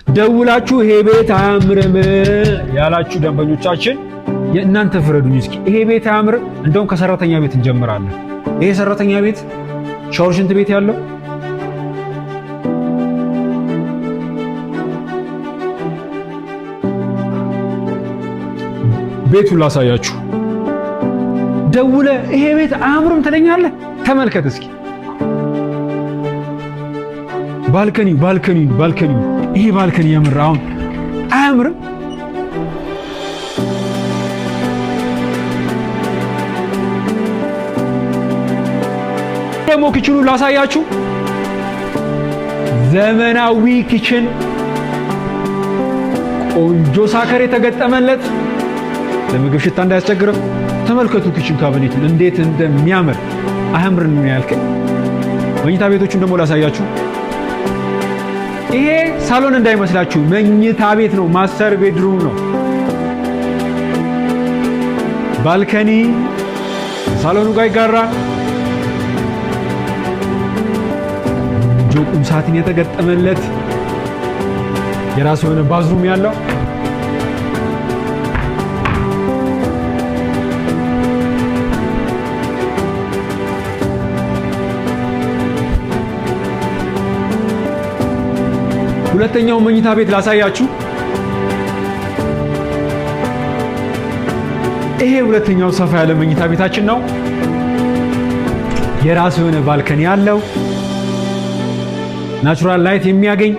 ደውላችሁ ይሄ ቤት አያምርም ያላችሁ ደንበኞቻችን የእናንተ ፍረዱኝ እስኪ። ይሄ ቤት አያምርም? እንደውም ከሰራተኛ ቤት እንጀምራለን። ይሄ ሰራተኛ ቤት ሻወር፣ ሽንት ቤት ያለው ቤቱን ላሳያችሁ። ደውለ ይሄ ቤት አያምርም ትለኛለህ? ተመልከት እስኪ ባልከኒ ይሄ ባልከኒ የምር አሁን አያምርም? ደግሞ ኪችኑ ላሳያችሁ። ዘመናዊ ኪችን ቆንጆ ሳከር የተገጠመለት ለምግብ ሽታ እንዳያስቸግረው። ተመልከቱ ኪችን ካቢኔቱን እንዴት እንደሚያምር። አያምርም ነው ያልከኝ? መኝታ ቤቶቹን ደግሞ ላሳያችሁ። ይሄ ሳሎን እንዳይመስላችሁ መኝታ ቤት ነው፣ ማስተር ቤድሩም ነው። ባልከኒ ሳሎኑ ጋር ይጋራ። ቁም ሳጥን የተገጠመለት የራሱ የሆነ ባዝሩም ያለው ሁለተኛው መኝታ ቤት ላሳያችሁ። ይሄ ሁለተኛው ሰፋ ያለ መኝታ ቤታችን ነው። የራሱ የሆነ ባልከኒ ያለው ናቹራል ላይት የሚያገኝ።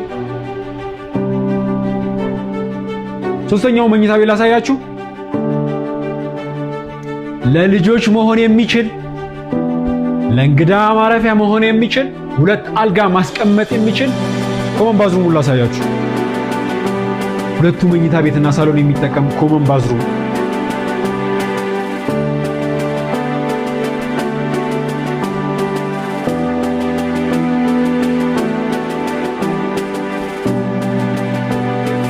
ሶስተኛው መኝታ ቤት ላሳያችሁ። ለልጆች መሆን የሚችል ለእንግዳ ማረፊያ መሆን የሚችል ሁለት አልጋ ማስቀመጥ የሚችል ኮመን ባዝሩም ላሳያችሁ። ሁለቱ መኝታ ቤትና ሳሎን የሚጠቀም ኮመን ባዝሩም።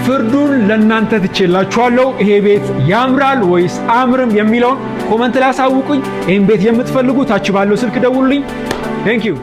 ፍርዱን ለእናንተ ትቼላችኋለሁ። ይሄ ቤት ያምራል ወይስ አያምርም የሚለውን ኮመንት ላይ አሳውቁኝ። ይሄን ቤት የምትፈልጉ ታች ባለው ስልክ ደውሉልኝ። ቴንክ ዩ